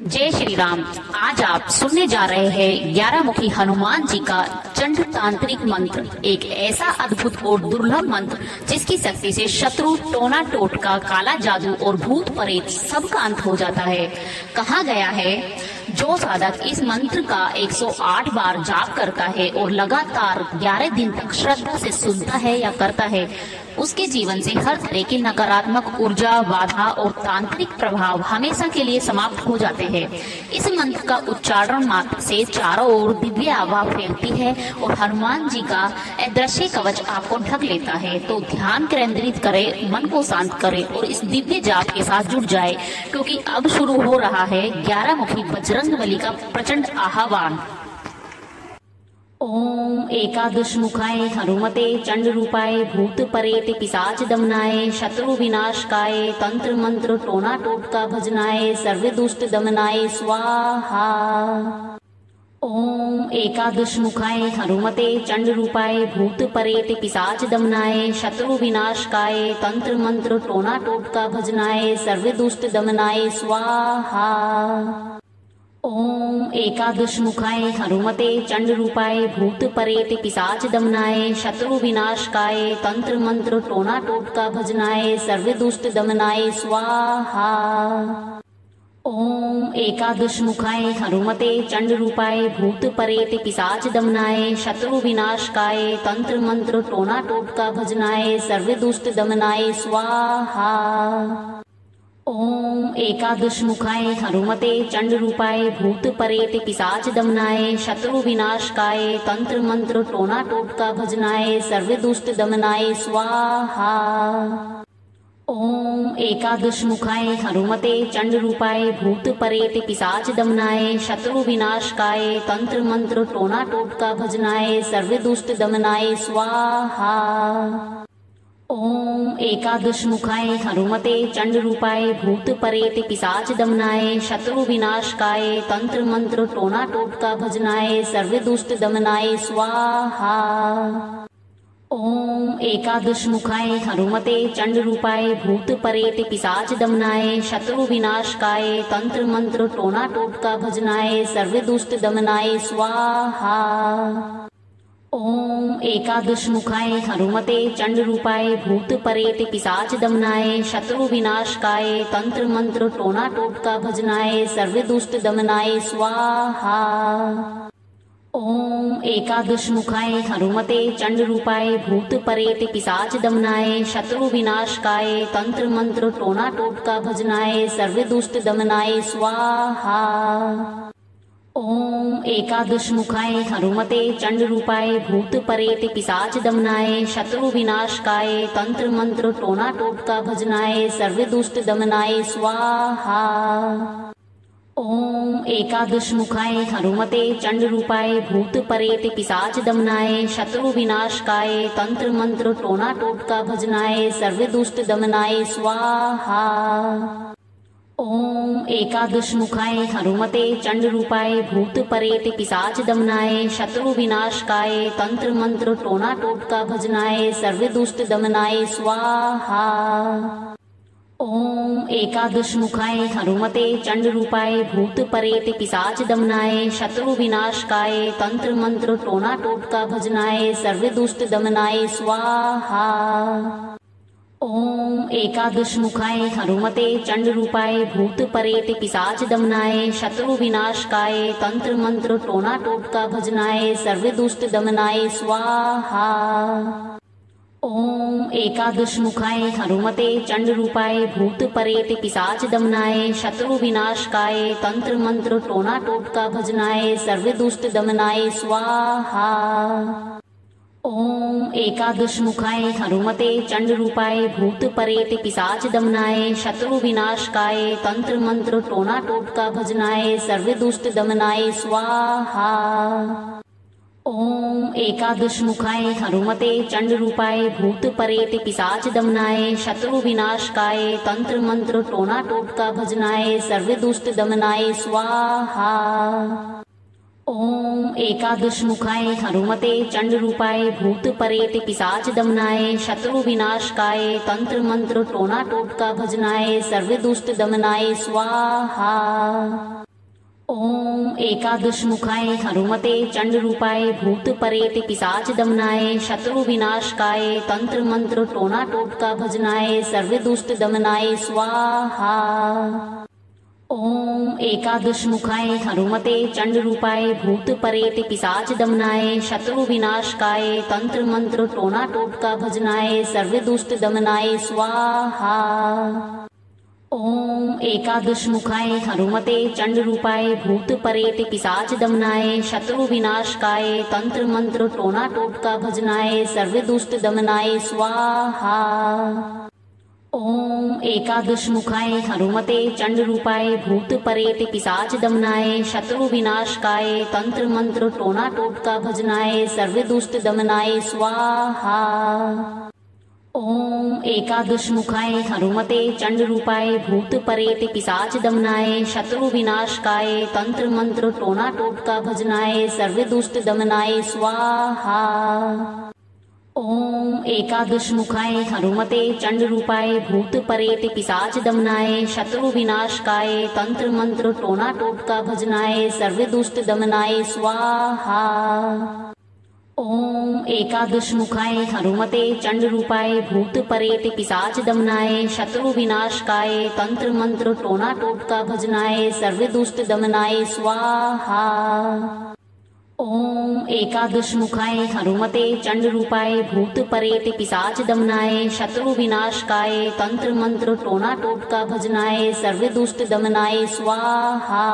जय श्री राम। आज आप सुनने जा रहे हैं 11 मुखी हनुमान जी का चंड तांत्रिक मंत्र, एक ऐसा अद्भुत और दुर्लभ मंत्र जिसकी शक्ति से शत्रु, टोना टोटका, काला जादू और भूत प्रेत सबका अंत हो जाता है। कहा गया है जो साधक इस मंत्र का 108 बार जाप करता है और लगातार 11 दिन तक श्रद्धा से सुनता है या करता है, उसके जीवन से हर तरह की नकारात्मक ऊर्जा, बाधा और तांत्रिक प्रभाव हमेशा के लिए समाप्त हो जाते हैं। इस मंत्र का उच्चारण मात्र से चारों ओर दिव्य आभा फैलती है और हनुमान जी का अदृश्य कवच आपको ढक लेता है। तो ध्यान केंद्रित करें, मन को शांत करें और इस दिव्य जाप के साथ जुड़ जाए, क्योंकि अब शुरू हो रहा है 11 मुखी बजरंगबली का प्रचंड आह्वान। ओम एकादश मुखाय हनुमते चंड रूपाय भूत परेत पिशाच दमनाय शत्रु विनाशकाय तंत्र मंत्र टोना टोटका भजनाय सर्व दुष्ट दमनाय स्वाहा। ओम एकादश मुखाय हनुमते चंड रूपाय भूत परेत पिशाच दमनाय शत्रु विनाशकाय तंत्र मंत्र टोना टोटका भजनाय सर्व दुष्ट दमनाय स्वाहा। ओम एकादश मुखाय हनुमते चंड रूपाय भूत परेत पिशाच दमनाय शत्रु विनाशकाय तंत्र मंत्र टोना टोटका भजनाय सर्व दुष्ट दमनाय स्वाहा। ओम एकादश मुखाय हनुमते चंड रूपाय भूत परेत पिशाच दमनाय शत्रु विनाशकाय तंत्र मंत्र टोना टोटका भजनाय सर्व दुष्ट दमनाय स्वाहा। ओम एकादश मुखाय हनुमते चंड रूपाय भूत परेत पिशाच दमनाय शत्रु विनाशकाय तंत्र मंत्र टोना टोटका भजनाय सर्व दुष्ट दमनाय स्वाहा। ओम एकादश मुखाय हनुमते चंड रूपाय भूत परेत पिशाच दमनाय शत्रु विनाशकाय तंत्र मंत्र टोना टोटका भजनाय सर्व दुष्ट दमनाय स्वाहा। ओम एकादश मुखाय हनुमते चंड रूपाय भूत परेत पिशाच दमनाय शत्रु विनाशकाय तंत्र मंत्र टोना टोटका भजनाय सर्व दुष्ट दमनाय स्वाहा। ओम एकादश मुखाय हनुमते चंड रूपाय भूत परेत पिशाच दमनाय शत्रु विनाशकाय तंत्र मंत्र टोना टोटका भजनाय सर्व दुष्ट दमनाय स्वाहा। ओम एकादश मुखाय हनुमते चंड रूपाय भूत परेत पिशाच दमनाय शत्रु विनाशकाय तंत्र मंत्र टोना टोटका भजनाय सर्व दुष्ट दमनाय स्वाहा। ओम एकादश मुखाय हनुमते चंड रूपाय भूत परेत पिशाच दमनाय शत्रु विनाशकाय तंत्र मंत्र टोना टोटका भजनाय सर्व दुष्ट दमनाय स्वाहा। ओम एकादश मुखाय हनुमते चंड रूपाय भूत परेत पिशाच दमनाय शत्रु विनाशकाय तंत्र मंत्र टोना टोटका भजनाय सर्व दुष्ट दमनाय स्वाहा। ओम एकादश मुखाय हनुमते चंड रूपाय भूत परेत पिशाच दमनाय शत्रु विनाशकाय तंत्र मंत्र टोना टोटका भजनाय सर्व दुष्ट दमनाय स्वाहा। ओम एकादश मुखाय हनुमते चंड रूपाय भूत परेत पिशाच दमनाय शत्रु विनाशकाय तंत्र मंत्र टोना टोटका भजनाय सर्व दुष्ट दमनाय स्वाहा। ओम एकादश मुखाय हनुमते चंड रूपाय भूत परेत पिशाच दमनाय शत्रु विनाशकाय तंत्र मंत्र टोना टोटका भजनाय सर्व दुष्ट दमनाय स्वाहा। ओम एकादश मुखाय हनुमते चंड रूपाय भूत परेत पिशाच दमनाय शत्रु विनाशकाय तंत्र मंत्र टोना टोटका भजनाय सर्व दुष्ट दमनाय स्वाहा। ओम एकादश मुखाय हनुमते चंड रूपाय भूत परेत पिशाच दमनाय शत्रु विनाशकाय तंत्र मंत्र टोना टोटका भजनाय सर्व दुष्ट दमनाय स्वाहा। ओम एकादश मुखाय हनुमते चंड रूपाय भूत परेत पिशाच दमनाय शत्रु विनाशकाय तंत्र मंत्र टोना टोटका भजनाय सर्व दुष्ट दमनाय स्वाहा। ओम एकादश मुखाय हनुमते चंड रूपाय भूत परेत पिशाच दमनाय शत्रु विनाशकाय तंत्र मंत्र टोना टोटका भजनाय सर्व दुष्ट दमनाय स्वाहा। ओम एकादश मुखाय हनुमते चंड रूपाय भूत परेत पिशाच दमनाय शत्रु विनाशकाय तंत्र मंत्र टोना टोटका भजनाय सर्व दुष्ट दमनाय स्वाहा। एकादशमुखाय हनुमते चंडरूपाय भूत प्रेत पिशाच दमनाय शत्रु विनाशकाय तंत्र मंत्र टोना टोटका भजनाय सर्व दुष्ट दमनाय स्वाहा। ओम एकादशमुखाय हनुमते चंडरूपाय भूत प्रेत पिशाच दमनाय शत्रु विनाशकाय तंत्र मंत्र टोना टोटका भजनाय सर्व दुष्ट दमनाय स्वाहा। ओम एकादशमुखाय हनुमते चंडरूपाय भूत प्रेत पिशाच दमनाय शत्रु विनाशकाय तंत्र मंत्र टोना टोटका भजनाय सर्व दुष्ट दमनाय स्वाहा। ओम एकादशमुखाय हनुमते चंडरूपाय भूत प्रेत पिशाच दमनाय शत्रु विनाशकाय तंत्र मंत्र टोना टोटका भजनाय सर्व दुष्ट दमनाय स्वाहा। ओम एकादशमुखाय हनुमते चंडरूपाय भूत प्रेत पिशाच दमनाय शत्रु विनाशकाय तंत्र मंत्र टोना टोटका भजनाय सर्व दुष्ट दमनाय स्वाहा। ओम एकादशमुखाय हनुमते चंडरूपाय भूत प्रेत पिशाच दमनाय शत्रु विनाशकाय तंत्र मंत्र टोना टोटका भजनाय सर्व दुष्ट दमनाय स्वाहा। ओम एकादशमुखाय हनुमते चंडरूपाय भूत प्रेत पिशाच दमनाय शत्रु विनाशकाय तंत्र मंत्र टोना टोटका भजनाय सर्व दुष्ट दमनाय स्वाहा। ओम एकादशमुखाय हनुमते चंडरूपाय भूत प्रेत पिशाच दमनाय शत्रु विनाशकाय तंत्र मंत्र टोना टोटका भजनाय सर्व दुष्ट दमनाय स्वाहा।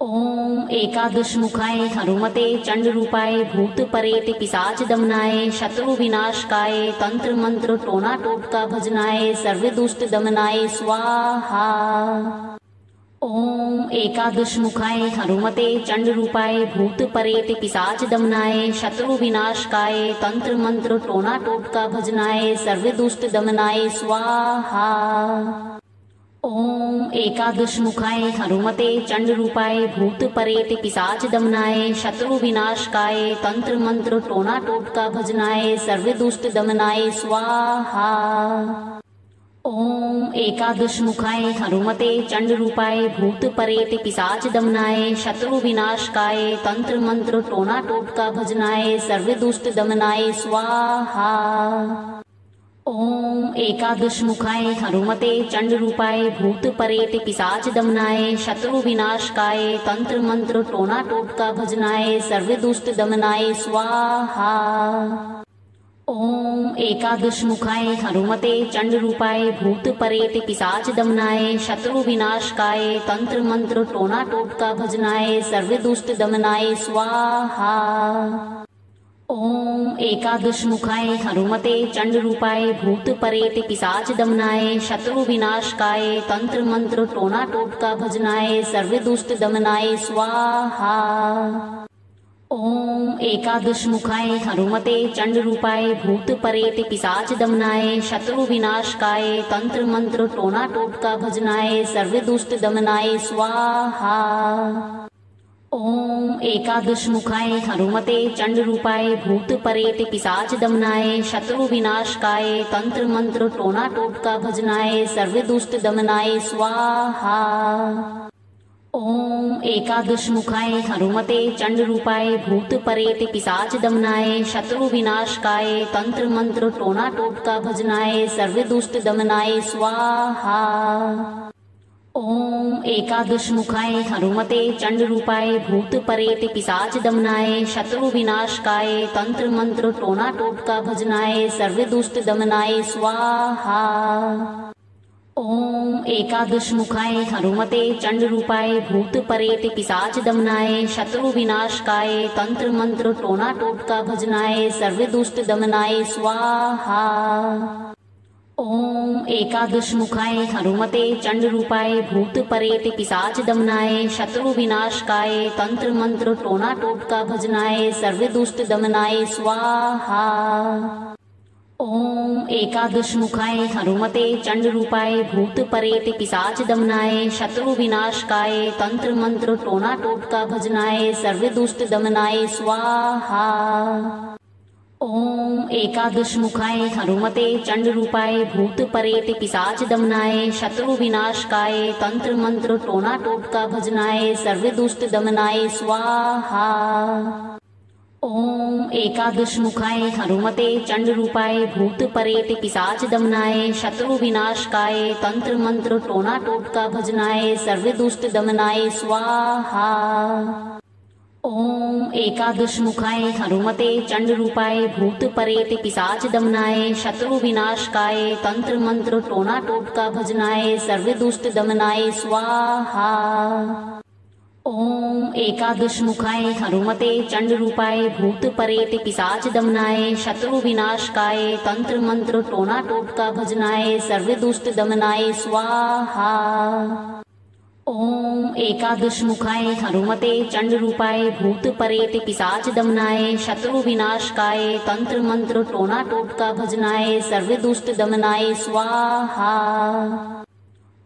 ओम एकादशमुखाय हनुमते चंडरूपाय भूत प्रेत पिशाच दमनाय शत्रु विनाशकाय तंत्र मंत्र टोना टोटका भजनाय सर्व दुष्ट दमनाय स्वाहा। ओम एकादशमुखाय हनुमते चंडरूपाय भूत प्रेत पिशाच दमनाय शत्रु विनाशकाय तंत्र मंत्र टोना टोटका भजनाय सर्व दुष्ट दमनाय स्वाहा। ओम एकादशमुखाय हनुमते चंडरूपाय भूत प्रेत पिशाच दमनाय शत्रु विनाशकाय तंत्र मंत्र टोना टोटका भजनाय सर्व दुष्ट दमनाय स्वाहा। ओम एकादशमुखाय हनुमते चंडरूपाय भूत प्रेत पिशाच दमनाय शत्रु विनाशकाय तंत्र मंत्र टोना टोटका भजनाय सर्व दुष्ट दमनाय स्वाहा। ओम एकादशमुखाय हनुमते चंडरूपाय भूत प्रेत पिशाच दमनाय शत्रु विनाशकाय तंत्र मंत्र टोना टोटका भजनाय सर्व दुष्ट दमनाय स्वाहा। ओम एकादशमुखाय हनुमते चंडरूपाय भूत प्रेत पिशाच दमनाय शत्रु विनाशकाय तंत्र मंत्र टोना टोटका भजनाय सर्व दुष्ट दमनाय स्वाहा। ओम एकादशमुखाय हनुमते चंडरूपाय भूत प्रेत पिशाच दमनाय शत्रु विनाशकाय तंत्र मंत्र टोना टोटका भजनाय सर्व दुष्ट दमनाय स्वाहा। ओम एकादशमुखाय हनुमते चंडरूपाय भूत प्रेत पिशाच दमनाय शत्रु विनाशकाय तंत्र मंत्र टोना टोटका भजनाय सर्व दुष्ट दमनाय स्वाहा। ओम एकादशमुखाय हनुमते चंडरूपाय भूत प्रेत पिशाच दमनाय शत्रु विनाशकाय तंत्र मंत्र टोना टोटका भजनाय सर्व दुष्ट दमनाय स्वाहा। ओम एकादशमुखाय हनुमते चंडरूपाय भूत प्रेत पिशाच दमनाय शत्रु विनाशकाय तंत्र मंत्र टोना टोटका भजनाय सर्व दुष्ट दमनाय स्वाहा। ओम एकादशमुखाय हनुमते चंडरूपाय भूत प्रेत पिशाच दमनाय शत्रु विनाशकाय तंत्र मंत्र टोना टोटका भजनाय सर्व दुष्ट दमनाय स्वाहा। ओम एकादशमुखाय हनुमते चंडरूपाय भूत प्रेत पिशाच दमनाय शत्रु विनाशकाय तंत्र मंत्र टोना टोटका भजनाय सर्व दुष्ट दमनाय स्वाहा। ओम एकादशमुखाय हनुमते चंडरूपाय भूत प्रेत पिशाच दमनाय शत्रु विनाशकाय तंत्र मंत्र टोना टोटका भजनाय सर्व दुष्ट दमनाय स्वाहा। ओम एकादशमुखाय हनुमते चंडरूपाय भूत प्रेत पिशाच दमनाय शत्रु विनाशकाय तंत्र मंत्र टोना टोटका भजनाय सर्व दुष्ट दमनाय स्वाहा। ओम एकादशमुखाय हनुमते चंडरूपाय भूत परेत पिशाच दमनाय शत्रु विनाशकाय तंत्र मंत्र टोना टोटका भजनाय सर्व दुष्ट दमनाय स्वाहा। ओम एकादशमुखाय हनुमते चंडरूपाय भूत परेत पिशाच दमनाय शत्रु विनाशकाय तंत्र मंत्र टोना टोटका भजनाय सर्व दुष्ट दमनाय स्वाहा। ओम एकादशमुखाय हनुमते चंडरूपाय भूत परेत पिशाच दमनाय शत्रु विनाशकाय तंत्र मंत्र टोना टोटका भजनाय सर्व दुष्ट दमनाय स्वाहा। ओम एकादशमुखाय हनुमते चंडरूपाय भूत परेत पिशाच दमनाय शत्रु विनाशकाय तंत्र मंत्र टोना टोटका भजनाय सर्व दुष्ट दमनाय स्वाहा। ओम एकादशमुखाय हनुमते चंडरूपाय भूत परेत पिशाच दमनाय शत्रु विनाशकाय तंत्र मंत्र टोना टोटका भजनाय सर्व दुष्ट दमनाय स्वाहा।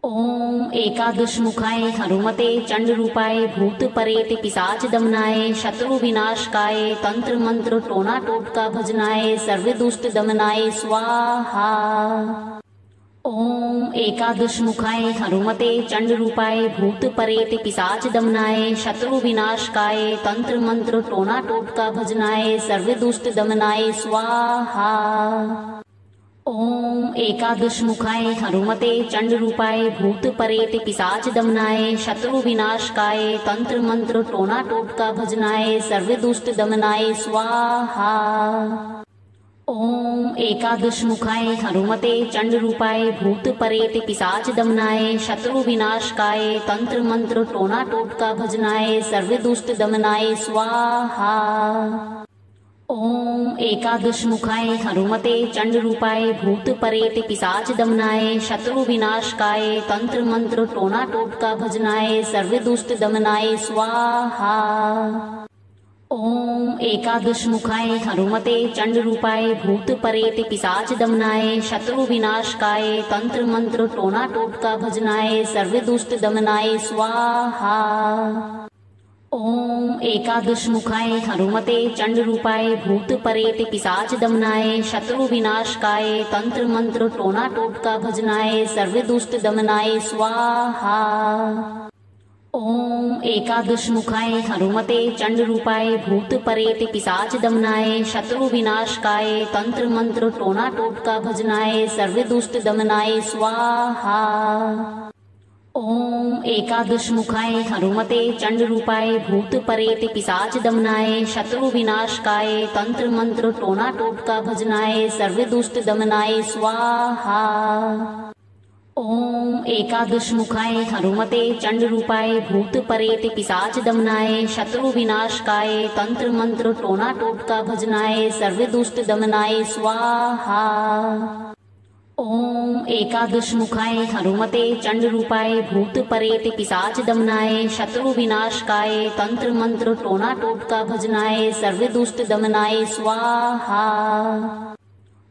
ओम एकादशमुखाय हनुमते चंडरूपाय भूत परेत पिशाच दमनाय शत्रु विनाशकाय तंत्र मंत्र टोना टोटका भजनाय सर्व दुष्ट दमनाय स्वाहा। ओम एकादशमुखाय हनुमते चंडरूपाय भूत परेत पिशाच दमनाय शत्रु विनाशकाय तंत्र मंत्र टोना टोटका भजनाय सर्व दुष्ट दमनाय स्वाहा। ओम एकादशमुखाय हनुमते चंडरूपाय भूत परेत पिशाच दमनाय शत्रु विनाशकाय तंत्र मंत्र टोना टोटका भजनाय सर्व दुष्ट दमनाय स्वाहा। ओम एकादशमुखाय हनुमते चंडरूपाय भूत परेत पिशाच दमनाय शत्रु विनाशकाय तंत्र मंत्र टोना टोटका भजनाय सर्व दुष्ट दमनाय स्वाहा। ओम एकादशमुखाय हनुमते चंडरूपाय भूत परेत पिशाच दमनाय शत्रु विनाशकाय तंत्र मंत्र टोना टोटका भजनाय सर्व दुष्ट दमनाय स्वाहा। ओम एकादशमुखाय हनुमते चंडरूपाय भूत परेत पिशाच दमनाय शत्रु विनाशकाय तंत्र मंत्र टोना टोटका भजनाय सर्व दुष्ट दमनाय स्वाहा। ओम एकादशमुखाय हनुमते चंडरूपाय भूत परेत पिशाच दमनाय शत्रु विनाशकाय तंत्र मंत्र टोना टोटका भजनाय सर्व दुष्ट दमनाय स्वाहा। ओम एकादशमुखाय हनुमते चंडरूपाय भूत परेत पिशाच दमनाय शत्रु विनाशकाय तंत्र मंत्र टोना टोटका भजनाय सर्व दुष्ट दमनाय स्वाहा। ओम एकादशमुखाय हनुमते चंडरूपाय भूत परेत पिशाच दमनाय शत्रु विनाशकाय तंत्र मंत्र टोना टोटका भजनाय सर्व दुष्ट दमनाय स्वाहा। ओम एकादशमुखाय हनुमते चंडरूपाय भूत परेत पिशाच दमनाय शत्रु विनाशकाय तंत्र मंत्र टोना टोटका भजनाय सर्व दुष्ट दमनाय स्वाहा। ओम एकादशमुखाय हनुमते चंडरूपाय भूत परेत पिशाच दमनाय शत्रु विनाशकाय तंत्र मंत्र टोना टोटका भजनाय सर्व दुष्ट दमनाय स्वाहा।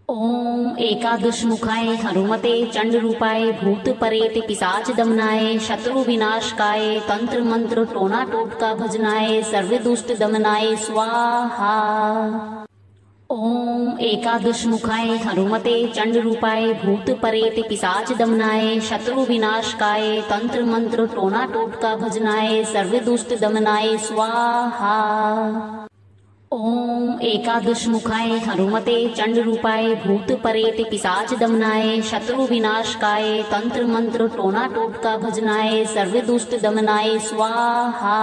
ओम एकादशमुखाय हनुमते चंडरूपाय भूत परेत पिशाच दमनाय शत्रु विनाशकाय तंत्र मंत्र टोना टोटका भजनाय सर्व दुष्ट दमनाय स्वाहा। ओम एकादशमुखाय हनुमते चंडरूपाय भूत परेत पिशाच दमनाय शत्रु विनाशकाय तंत्र मंत्र टोना टोटका भजनाय सर्व दुष्ट दमनाय स्वाहा। ओम एकादशमुखाय हनुमते चंडरूपाय भूत परेत पिशाच दमनाय शत्रु विनाशकाय तंत्र मंत्र टोना टोटका भजनाय सर्व दुष्ट दमनाय स्वाहा।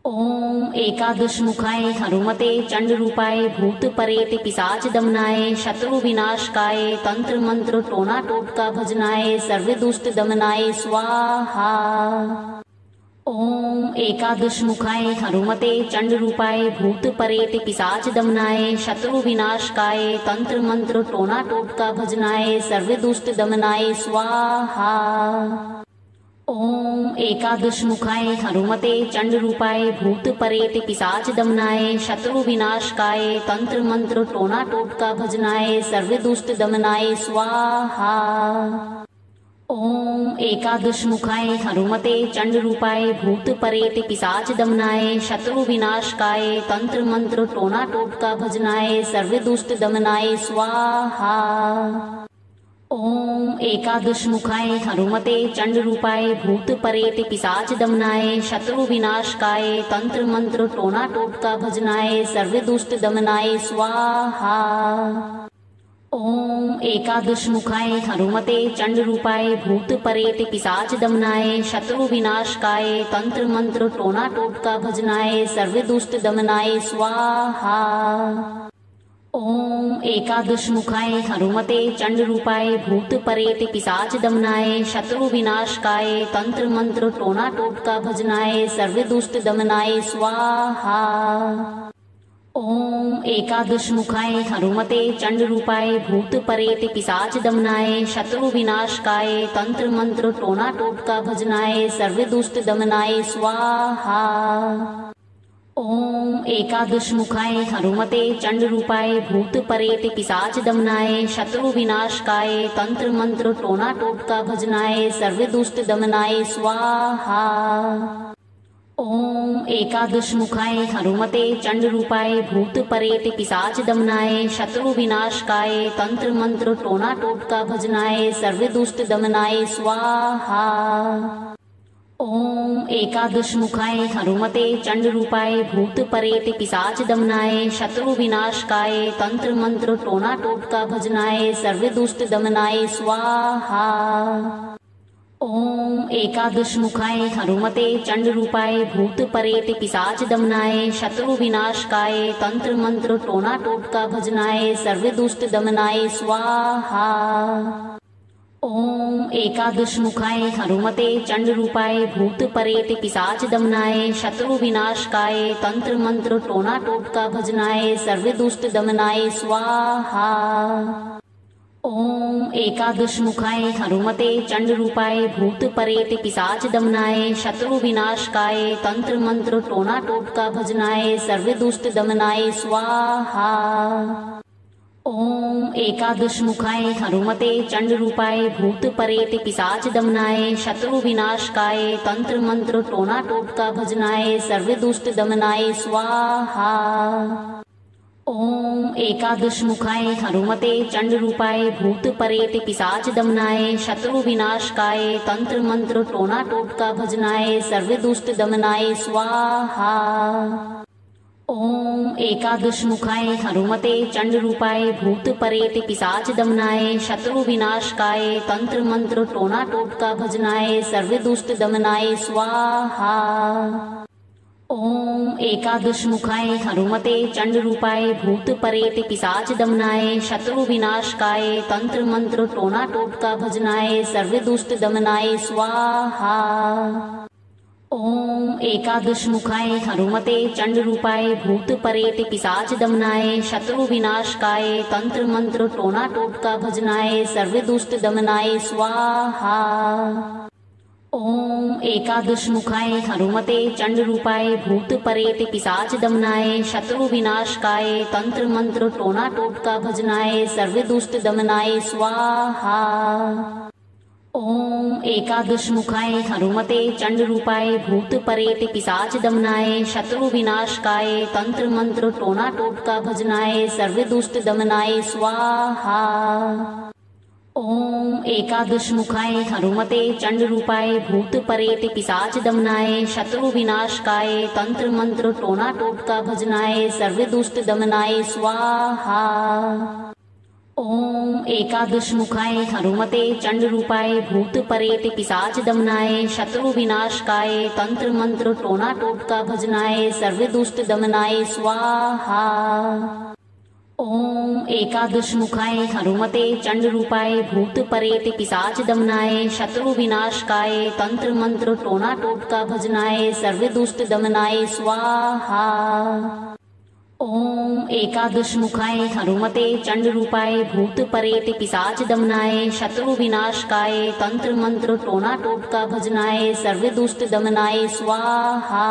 ओम एकादशमुखाय हनुमते चंडरूपाय भूत परेत पिशाच दमनाय शत्रु विनाशकाय तंत्र मंत्र टोना टोटका भजनाय सर्व दुष्ट दमनाय स्वाहा। ओम एकादशमुखाय हनुमते चंडरूपाय भूत परेत पिशाच दमनाय शत्रु विनाशकाय तंत्र मंत्र टोना टोटका भजनाय सर्व दुष्ट दमनाय स्वाहा। ओम एकादशमुखाय हनुमते चंडरूपाय भूत परेत पिशाच दमनाय शत्रु विनाशकाय तंत्र मंत्र टोना टोटका भजनाय सर्व दुष्ट दमनाय स्वाहा। ओम एकादशमुखाय हनुमते चंडरूपाय भूत परेत पिशाच दमनाय शत्रु विनाशकाय तंत्र मंत्र टोना टोटका भजनाय सर्व दुष्ट दमनाय स्वाहा। ओम एकादशमुखाय हनुमते चंडरूपाय भूत परेत पिशाच दमनाय शत्रु विनाशकाय तंत्र मंत्र टोना टोटका भजनाय सर्व दुष्ट दमनाय स्वाहा। ओम एकादशमुखाय हनुमते चंडरूपाय भूत परेत पिशाच दमनाय शत्रु विनाशकाय तंत्र मंत्र टोना टोटका भजनाय सर्व दुष्ट दमनाय स्वाहा। ओम एकादशमुखाय हनुमते चंडरूपाय भूत परेत पिशाच दमनाय शत्रु विनाशकाय तंत्र मंत्र टोना टोटका भजनाय सर्व दुष्ट दमनाय स्वाहा। ओम एकादशमुखाय हनुमते चंडरूपाय भूत परेत पिशाच दमनाय शत्रु विनाशकाय तंत्र मंत्र टोना टोटका भजनाय सर्व दुष्ट दमनाय स्वाहा। ओम एकादशमुखाय हनुमते चंडरूपाय भूत परेत पिशाच दमनाय शत्रु विनाशकाय तंत्र मंत्र टोना टोटका भजनाय सर्व दुष्ट दमनाय स्वाहा। ओम एकादशमुखाय हनुमते चंडरूपाय भूत परेत पिशाच दमनाय शत्रु विनाशकाय तंत्र मंत्र टोना टोटका भजनाय सर्व दुष्ट दमनाय स्वाहा। ओम एकादशमुखाय हनुमते चंडरूपाय भूत परेत पिशाच दमनाय शत्रु विनाशकाय तंत्र मंत्र टोना टोटका भजनाय सर्व दुष्ट दमनाय स्वाहा। ओम एकादशमुखाय हनुमते चंडरूपाय भूत परेत पिशाच दमनाय शत्रु विनाशकाय तंत्र मंत्र टोना टोटका भजनाय सर्व दुष्ट दमनाय स्वाहा। ओम एकादशमुखाय हनुमते चंडरूपाय भूत परेत पिशाच दमनाय शत्रु विनाशकाय तंत्र मंत्र टोना टोटका भजनाय सर्व दुष्ट दमनाय स्वाहा। ओम एकादशमुखाय हनुमते चंडरूपाय भूत परेत पिशाच दमनाय शत्रु विनाशकाय तंत्र मंत्र टोना टोटका भजनाय सर्व दुष्ट दमनाय स्वाहा। ओम एकादशमुखाय हनुमते चंडरूपाय भूत परेत पिशाच दमनाय शत्रु विनाशकाय तंत्र मंत्र टोना टोटका भजनाय सर्व दुष्ट दमनाय स्वाहा। ओम एकादशमुखाय हनुमते चंडरूपाय भूत परेत पिशाच दमनाय शत्रु विनाशकाय तंत्र मंत्र टोना टोटका भजनाय सर्व दुष्ट दमनाय स्वाहा। ओम एकादशमुखाय हनुमते चंडरूपाय भूत परेत पिशाच दमनाय शत्रु विनाशकाय तंत्र मंत्र टोना टोटका भजनाय सर्व दुष्ट दमनाय स्वाहा। ओम एकादशमुखाय हनुमते चंडरूपाय भूत परेत पिशाच दमनाय शत्रु विनाशकाय तंत्र मंत्र टोना टोटका भजनाय सर्व दुष्ट दमनाय स्वाहा। ओम एकादशमुखाय हनुमते चंडरूपाय भूत परेत पिशाच दमनाय शत्रु विनाशकाय तंत्र मंत्र टोना टोटका भजनाय सर्व दुष्ट दमनाय स्वाहा। ओम एकादशमुखाय हनुमते चंडरूपाय भूत परेत पिशाच दमनाय शत्रु विनाशकाय तंत्र मंत्र टोना टोटका भजनाय सर्व दुष्ट दमनाय स्वाहा। ओम एकादशमुखाय हनुमते चंडरूपाय भूत परेत पिशाच दमनाय शत्रु विनाशकाय तंत्र मंत्र टोना टोटका भजनाय सर्व दुष्ट दमनाय स्वाहा। ओम एकादशमुखाय हनुमते चंडरूपाय भूत परेत पिशाच दमनाय शत्रु विनाशकाय तंत्र मंत्र टोना टोटका भजनाय सर्व दुष्ट दमनाय स्वाहा। ओम एकादशमुखाय हनुमते चंडरूपाय भूत परेत पिशाच दमनाय शत्रु विनाशकाय तंत्र मंत्र टोना टोटका भजनाय सर्व दुष्ट दमनाय स्वाहा। ओम एकादशमुखाय हनुमते चंडरूपाय भूत परेत पिशाच दमनाय शत्रु विनाशकाय तंत्र मंत्र टोना टोटका भजनाय सर्व दुष्ट दमनाय स्वाहा। ओम एकादशमुखाय हनुमते चंडरूपाय भूत परेत पिशाच दमनाय शत्रु विनाशकाय तंत्र मंत्र टोना टोटका भजनाय सर्व दुष्ट दमनाय स्वाहा।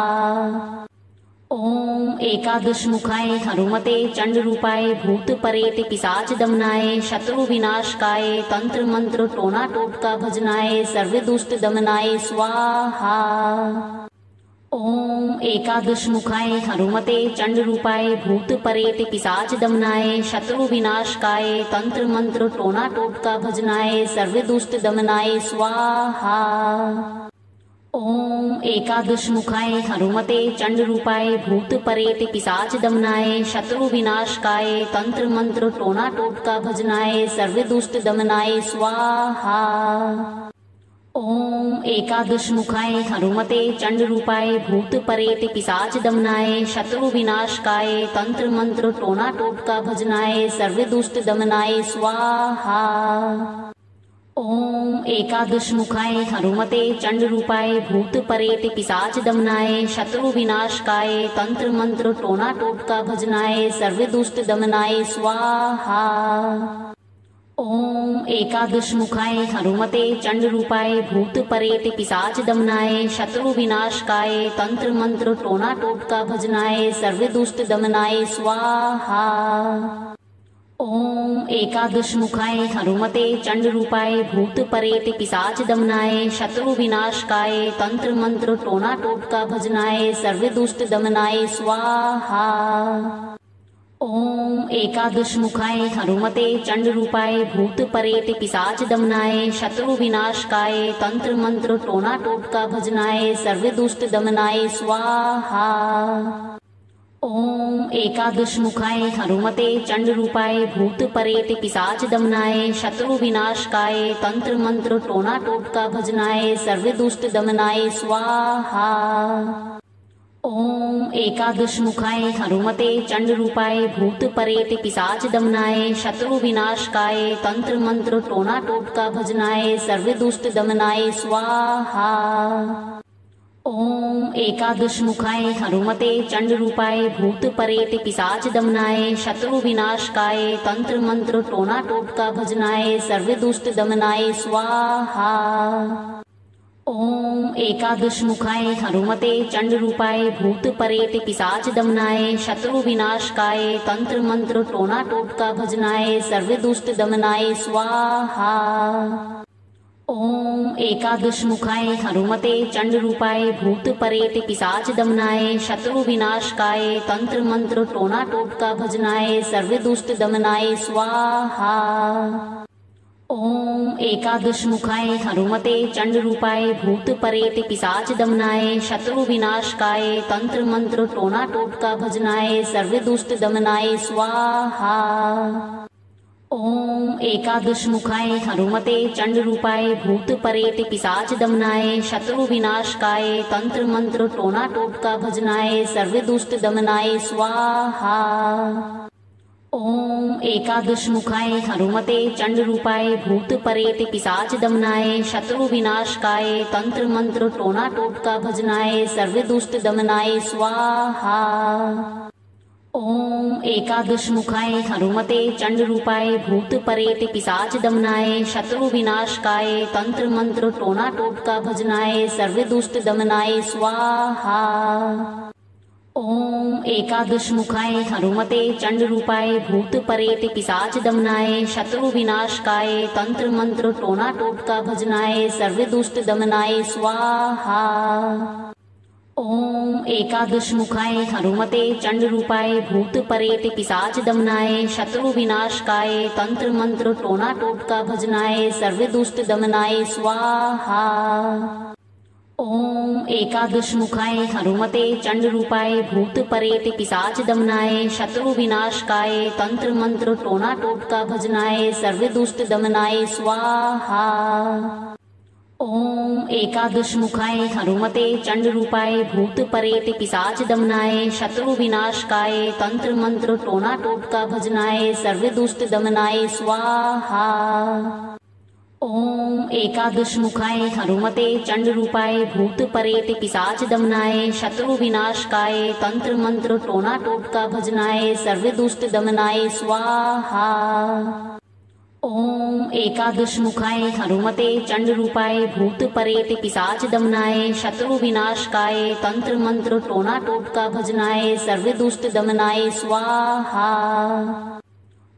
ओम एकादशमुखाय हनुमते चंडरूपाय भूत परेत पिशाच दमनाय शत्रु विनाशकाय तंत्र मंत्र टोना टोटका भजनाय सर्व दुष्ट दमनाय स्वाहा। ओम एकादशमुखाय हनुमते चंडरूपाय भूत परेत पिशाच दमनाय शत्रु विनाशकाय तंत्र मंत्र टोना टोटका भजनाय सर्व दुष्ट दमनाय स्वाहा। ओम एकादशमुखाय हनुमते चंडरूपाय भूत परेत पिशाच दमनाय शत्रु विनाशकाय तंत्र मंत्र टोना टोटका भजनाय सर्व दुष्ट दमनाय स्वाहा। ओम एकादशमुखाय हनुमते चंडरूपाय भूत परेत पिशाच दमनाय शत्रु विनाशकाय तंत्र मंत्र टोना टोटका भजनाय सर्व दुष्ट दमनाय स्वाहा। ओम एकादशमुखाय हनुमते चंडरूपाय भूत परेत पिशाच दमनाय शत्रु विनाशकाय तंत्र मंत्र टोना टोटका भजनाय सर्व दुष्ट दमनाय स्वाहा। ओम एकादशमुखाय हनुमते चंडरूपाय भूत परेत पिशाच दमनाय शत्रु विनाशकाय तंत्र मंत्र टोना टोटका भजनाय सर्व दुष्ट दमनाय स्वाहा। ओम एकादशमुखाय हनुमते चंडरूपाय भूत परेत पिशाच दमनाय शत्रु विनाशकाय तंत्र मंत्र टोना टोटका भजनाय सर्व दुष्ट दमनाय स्वाहा। ओम एकादशमुखाय हनुमते चंडरूपाय भूत परेत पिशाच दमनाय शत्रु विनाशकाय तंत्र मंत्र टोना टोटका भजनाय सर्व दुष्ट दमनाय स्वाहा। ओम एकादशमुखाय हनुमते चंडरूपाय भूत परेत पिशाच दमनाय शत्रु विनाशकाय तंत्र मंत्र टोना टोटका भजनाय सर्व दुष्ट दमनाय स्वाहा। ओम एकादशमुखाय हनुमते चंडरूपाय भूत परेत पिशाच दमनाय शत्रु विनाशकाय तंत्र मंत्र टोना टोटका भजनाय सर्व दुष्ट दमनाय स्वाहा। ओम एकादशमुखाय हनुमते चंडरूपाय भूत परेत पिशाच दमनाय शत्रु विनाशकाय तंत्र मंत्र टोना टोटका भजनाय सर्व दुष्ट दमनाय स्वाहा। ओम एकादशमुखाय हनुमते चंडरूपाय भूत परेत पिशाच दमनाय शत्रु विनाशकाय तंत्र मंत्र टोना टोटका भजनाय सर्व दुष्ट दमनाय स्वाहा। ओम एकादशमुखाय हनुमते चंडरूपाय भूत परेत पिशाच दमनाय शत्रु विनाशकाय तंत्र मंत्र टोना टोटका भजनाय सर्व दुष्ट दमनाय स्वाहा। ओम एकादशमुखाय हनुमते चंडरूपाय भूत परेत पिशाच दमनाय शत्रु विनाशकाय तंत्र मंत्र टोना टोटका भजनाय सर्व दुष्ट दमनाय स्वाहा। ओम एकादशमुखाय हनुमते चंडरूपाय भूत परेत पिशाच दमनाय शत्रु विनाशकाय तंत्र मंत्र टोना टोटका भजनाय सर्व दुष्ट दमनाय स्वाहा। ओम एकादशमुखाय हनुमते चंडरूपाय भूत परेत पिशाच दमनाय शत्रु विनाशकाय तंत्र मंत्र टोना टोटका भजनाय सर्व दुष्ट दमनाय स्वाहा। ओम एकादशमुखाय हनुमते चंडरूपाय भूत परेत पिशाच दमनाय शत्रु विनाशकाय तंत्र मंत्र टोना टोटका भजनाय सर्व दुष्ट दमनाय स्वाहा। ओम एकादशमुखाय हनुमते चंडरूपाय भूत परेत पिशाच दमनाय शत्रु विनाशकाय तंत्र मंत्र टोना टोटका भजनाय सर्व दुष्ट दमनाय स्वाहा। ओम एकादशमुखाय हनुमते चंडरूपाय भूत परेत पिशाच दमनाय शत्रु विनाशकाय तंत्र मंत्र टोना टोटका भजनाय सर्व दुष्ट दमनाय स्वाहा। ओम एकादशमुखाय हनुमते चंडरूपाय भूत परेत पिशाच दमनाय शत्रु विनाशकाय तंत्र मंत्र टोना टोटका भजनाय सर्व दुष्ट दमनाय स्वाहा। ओम एकादशमुखाय हनुमते चंडरूपाय भूत परेत पिशाच दमनाय शत्रु विनाशकाय तंत्र मंत्र टोना टोटका भजनाय सर्व दुष्ट दमनाय स्वाहा। ओम एकादशमुखाय हनुमते चंडरूपाय भूत परेत पिशाच दमनाय शत्रु विनाशकाय तंत्र मंत्र टोना टोटका भजनाय सर्व दुष्ट दमनाय स्वाहा। ओम एकादशमुखाय हनुमते चंडरूपाय भूत परेत पिशाच दमनाय शत्रु विनाशकाय तंत्र मंत्र टोना टोटका भजनाय सर्व दुष्ट दमनाय स्वाहा।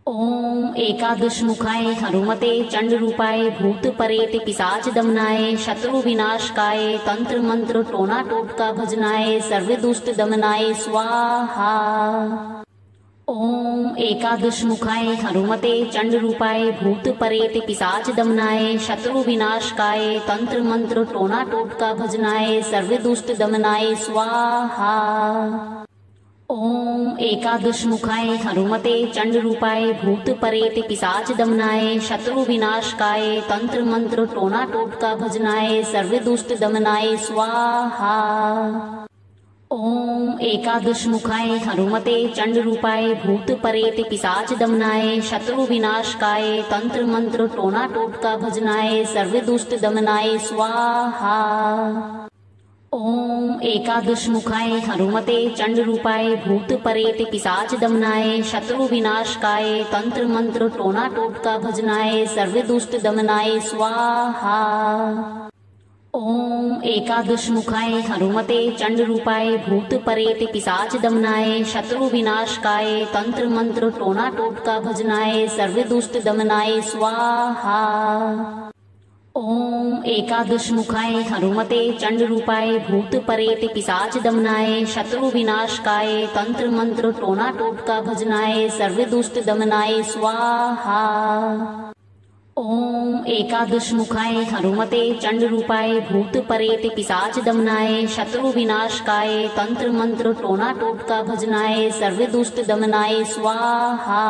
ओम एकादशमुखाय हनुमते चंडरूपाय भूत परेत पिशाच दमनाय शत्रु विनाशकाय तंत्र मंत्र टोना टोटका भजनाय सर्व दुष्ट दमनाय स्वाहा। ओम एकादशमुखाय हनुमते चंडरूपाय भूत परेत पिशाच दमनाय शत्रु विनाशकाय तंत्र मंत्र टोना टोटका भजनाय सर्व दुष्ट दमनाय स्वाहा। ओम एकादशमुखाय हनुमते चंडरूपाय भूत परेत पिशाच दमनाय शत्रु विनाशकाय तंत्र मंत्र टोना टोटका भजनाय सर्व दुष्ट दमनाय स्वाहा। ओम एकादशमुखाय हनुमते चंडरूपाय भूत परेत पिशाच दमनाय शत्रु विनाशकाय तंत्र मंत्र टोना टोटका भजनाय सर्व दुष्ट दमनाय स्वाहा। ओम एकादशमुखाय हनुमते चंडरूपाय भूत परेत पिशाच दमनाय शत्रु विनाशकाय तंत्र मंत्र टोना टोटका भजनाय सर्व दुष्ट दमनाय स्वाहा। ओम एकादशमुखाय हनुमते चंडरूपाय भूत परेत पिशाच दमनाय शत्रु विनाशकाय तंत्र मंत्र टोना टोटका भजनाय सर्व दुष्ट दमनाय स्वाहा। ओम एकादशमुखाय हनुमते चंडरूपाय भूत परेत पिशाच दमनाय शत्रु विनाशकाय तंत्र मंत्र टोना टोटका भजनाय सर्व दुष्ट दमनाय स्वाहा। ओम एकादशमुखाय हनुमते चंडरूपाय भूत परेत पिशाच दमनाय शत्रु विनाशकाय तंत्र मंत्र टोना टोटका भजनाय सर्व दुष्ट दमनाय स्वाहा।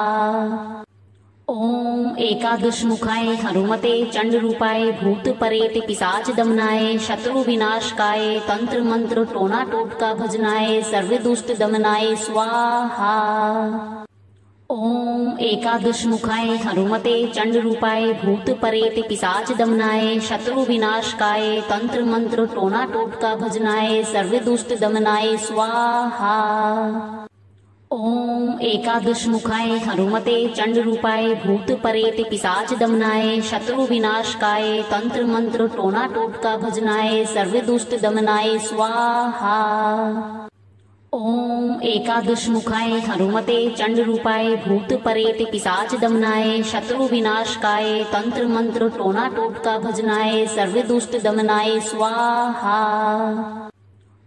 ओम एकादशमुखाय हनुमते चंडरूपाय भूत परेत पिशाच दमनाय शत्रु विनाशकाय तंत्र मंत्र टोना टोटका भजनाय सर्व दुष्ट दमनाय स्वाहा। ओम एकादशमुखाय हनुमते चंडरूपाय भूत परेत पिशाच दमनाय शत्रु विनाशकाय तंत्र मंत्र टोना टोटका भजनाय सर्व दुष्ट दमनाय स्वाहा। ओम एकादशमुखाय हनुमते चंडरूपाय भूत परेत पिशाच दमनाय शत्रु विनाशकाय तंत्र मंत्र टोना टोटका भजनाय सर्व दुष्ट दमनाय स्वाहा। ओम एकादशमुखाय हनुमते चंडरूपाय भूत परेत पिशाच दमनाय शत्रु विनाशकाय तंत्र मंत्र टोना टोटका भजनाय सर्व दुष्ट दमनाय स्वाहा।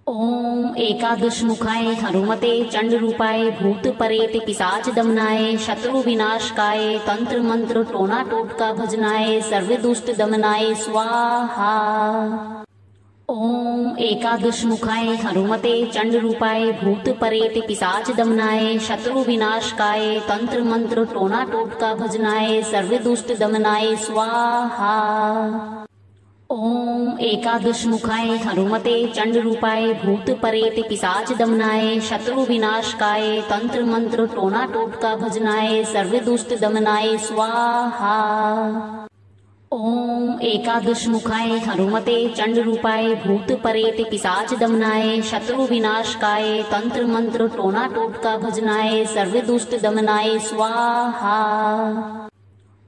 ओम एकादशमुखाय हनुमते चंडरूपाय भूत परेत पिशाच दमनाय शत्रु विनाशकाय तंत्र मंत्र टोना टोटका भजनाय सर्व दुष्ट दमनाय स्वाहा। ओम एकादशमुखाय हनुमते चंडरूपाय भूत परेत पिशाच दमनाय शत्रु विनाशकाय तंत्र मंत्र टोना टोटका भजनाय सर्व दुष्ट दमनाय स्वाहा। ओम एकादशमुखाय हनुमते चंडरूपाय भूत परेत पिशाच दमनाय शत्रु विनाशकाय तंत्र मंत्र टोना टोटका भजनाय सर्व दुष्ट दमनाय स्वाहा। ओम एकादशमुखाय हनुमते चंडरूपाय भूत परेत पिशाच दमनाय शत्रु विनाशकाय तंत्र मंत्र टोना टोटका भजनाय सर्व दुष्ट दमनाय स्वाहा।